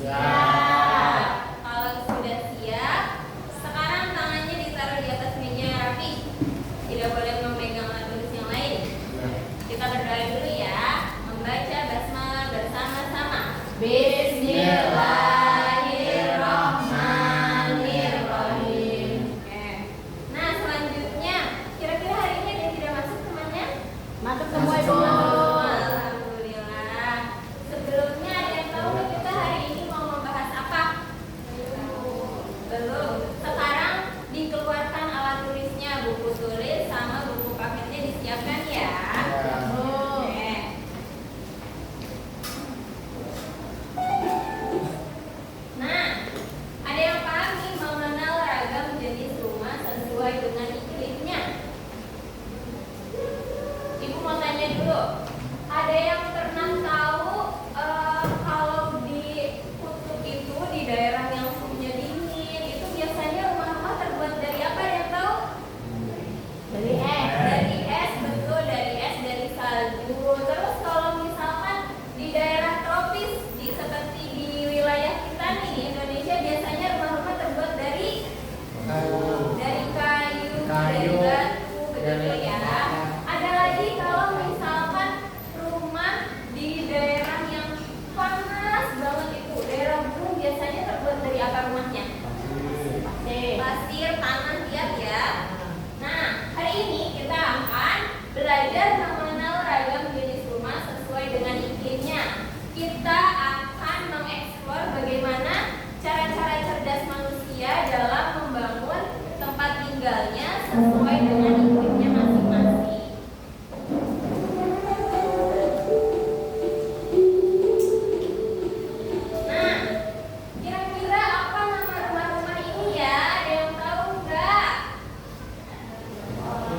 Kalau sudah siap, sekarang tangannya ditaruh di atas meja yang rapi. Tidak boleh memegang alat tulis yang lain. Kita berdoa dulu ya, membaca basmalah bersama-sama. Bismillahirrahmanirrahim. Nah, selanjutnya, kira-kira hari ini ada yang tidak masuk temannya? Masuk semua Ibu. Alhamdulillah. Sebelumnya ada yang tahu nggak kita hari ini mau membahas apa? Belum. Sekarang dikeluarkan alat tulisnya, buku tulis sama buku paketnya disiapkan ya. Oke. Nah, ada yang paham nih mengenal ragam jenis rumah sesuai dengan iklimnya? Ibu mau tanya dulu, ada yang pernah tahu kalau di kutub itu di daerah yang suhunya dingin itu biasanya rumah-rumah terbuat dari apa? Ada yang tahu? Dari es. Dari es, betul, dari es, dari salju. Terus kalau misalkan di daerah tropis seperti di wilayah kita nih di Indonesia biasanya rumah-rumah terbuat dari kayu, dari batu, begitu ya. Ada lagi kalau misalkan rumah di daerah yang panas banget itu, daerah gunung biasanya terbuat dari apa rumahnya? Pasir, tanah, lihat ya. Nah, hari ini kita akan belajar mengenal ragam jenis rumah sesuai dengan iklimnya. Kita akan mengeksplor bagaimana cara-cara cerdas manusia dalam membangun tempat tinggalnya sesuai dengan iklimnya masing-masing. Nah, kira-kira apa nama rumah-rumah ini ya? Ada yang tahu nggak?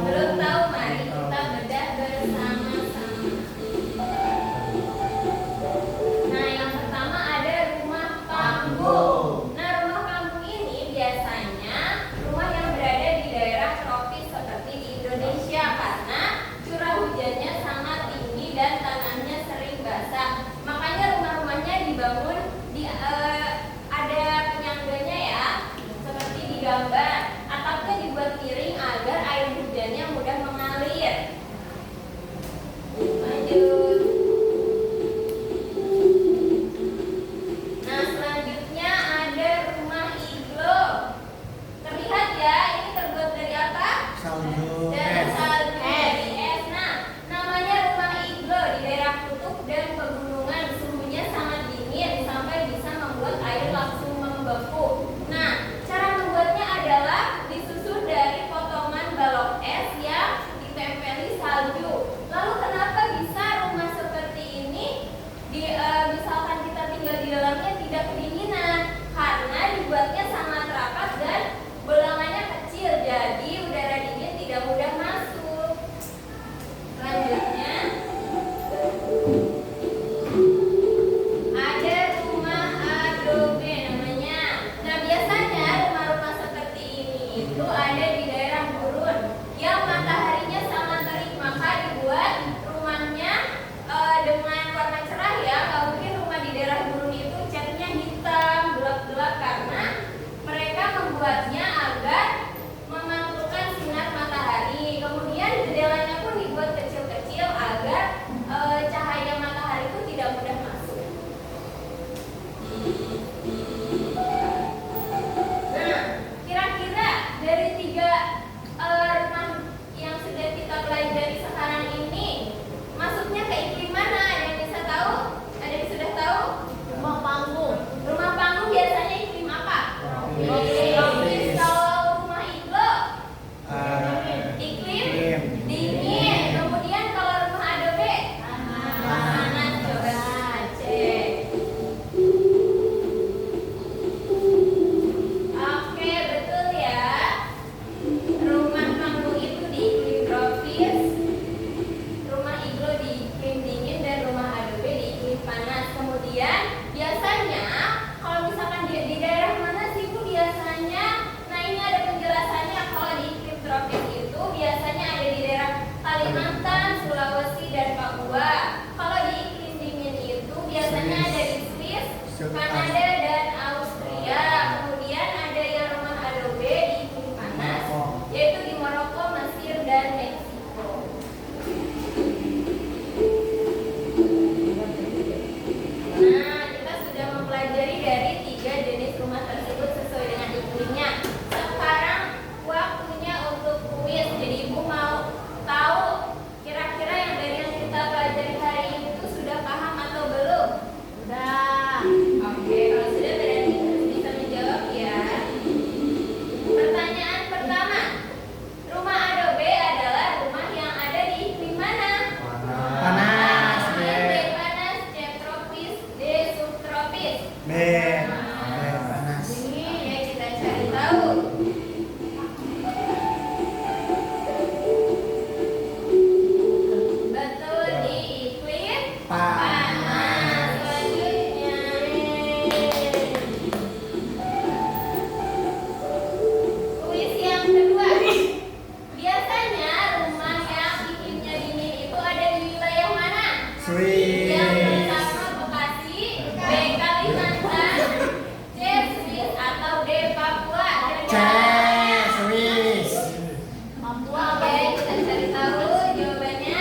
Belum tahu, mari kita bedah bersama-sama. Nah, yang pertama ada rumah panggung. Nah, rumah panggung ini biasanya rumah yang berada di daerah tropis seperti di Indonesia karena curah hujannya sangat tinggi dan tanahnya sering basah. Makanya rumah-rumahnya dibangun ada penyangganya ya, seperti di gambar. Atapnya dibuat miring agar air hujannya mudah mengalir. Lanjut. Nah, selanjutnya ada rumah iglo. Terlihat ya, ini terbuat dari apa? Salju. Dari salju, dari es. Nah, namanya rumah iglo di daerah kutub dan pegunungan. Suhunya sangat dingin sampai bisa membuat air langsung membeku. Nah, cara membuatnya adalah disusun dari potongan balok es yang ditempeli salju. Lalu kenapa bisa rumah seperti ini misalkan kita tinggal di dalamnya tidak kedinginan? Karena dibuatnya sangat rapat dan bolangannya kecil, jadi udara dingin tidak mudah masuk. Selanjutnya ada rumah adobe namanya. Nah, biasanya rumah-rumah seperti ini itu ada di daerah gurun yang mataharinya sangat terik, maka dibuat rumahnya dengan warna cerah ya. Nggak mungkin rumah di daerah gurun itu Nah, kita sudah mempelajari dari 3 jenis rumah tersebut sesuai dengan iklimnya. Sekarang waktunya untuk kuis. Jadi Ibu mau tahu kira-kira yang kita pelajari hari ini itu sudah paham atau belum? Udah. Oke, kalau sudah berarti bisa menjawab ya. Pertanyaan pertama, rumah adobe adalah rumah yang ada di iklim mana? Panas. A. Panas, C. Tropis, D. Subtropis. B. Panas. Oke, kita cari tahu. Betul, di iklim panas. Selanjutnya, kuis yang kedua. Biasanya rumah yang iklimnya dingin itu ada di wilayah mana? Yang Swiss. pertama Bekasi, B. Kalimantan, C. Swiss, atau D. Papua. C. Swiss. Papua. Oke, kita cari tahu jawabannya.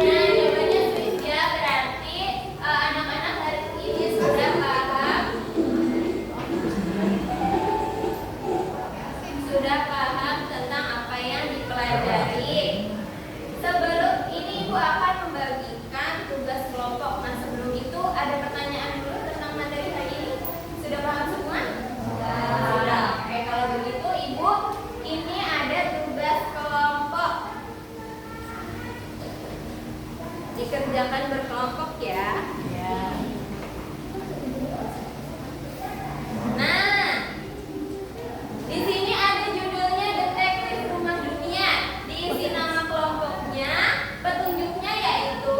Nah, jawabannya Swiss ya. Berarti anak-anak hari ini sudah paham tentang apa yang dipelajari. Sebelum ini Ibu akan membagikan tugas kelompok. Nah, sebelum itu ada pertanyaan dulu tentang materi hari ini. Sudah paham semua? Sudah. Oke, kalau begitu Ibu, ini ada tugas kelompok. Dikerjakan berkelompok ya. Ya. Nah, di sini ada judulnya Detektif Rumah Dunia. Diisi nama kelompoknya, petunjuknya yaitu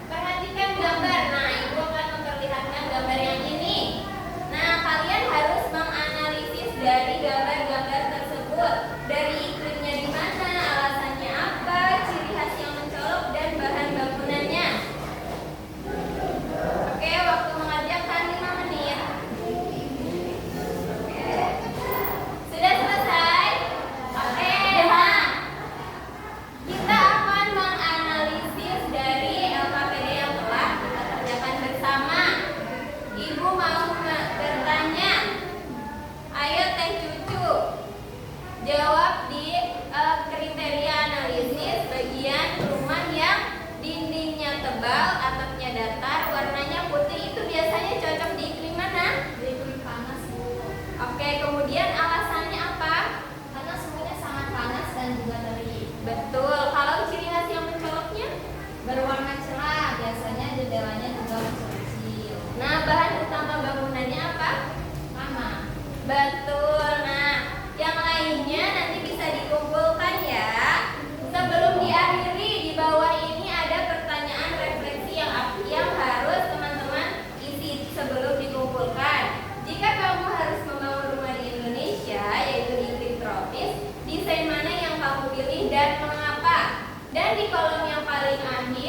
perhatikan gambar. Nah, Ibu akan memperlihatkan gambar yang ini. Nah, kalian harus menganalisis dari gambar-gambar tersebut. Dari iklimnya di mana, alasannya apa, ciri khas yang mencolok, dan bahan bangunannya. Oke, waktu mengajarkan 5 menit. Sudah selesai? Oke, nah kita akan menganalisis dari LKPD yang telah kita kerjakan bersama. Ibu mau bertanya. Ayo Teh Cucu, jawab di kriteria analisis bagian rumah yang dindingnya tebal, atapnya datar, warnanya putih itu biasanya cocok di iklim mana? Di iklim panas. Oke, kemudian alasannya apa? Karena suhunya sangat panas dan juga terik. Betul. Kalau ciri khas yang mencoloknya? Berwarna cerah, biasanya jendelanya juga kecil. Nah, bahan utama bangunannya apa? Sama. Betul. Nah, yang lainnya nanti bisa dikumpulkan ya. Sebelum diakhiri, di bawah ini ada pertanyaan refleksi yang harus teman-teman isi sebelum dikumpulkan. Jika kamu harus membangun rumah di Indonesia, yaitu di iklim tropis, desain mana yang kamu pilih dan mengapa? Dan di kolom yang paling akhir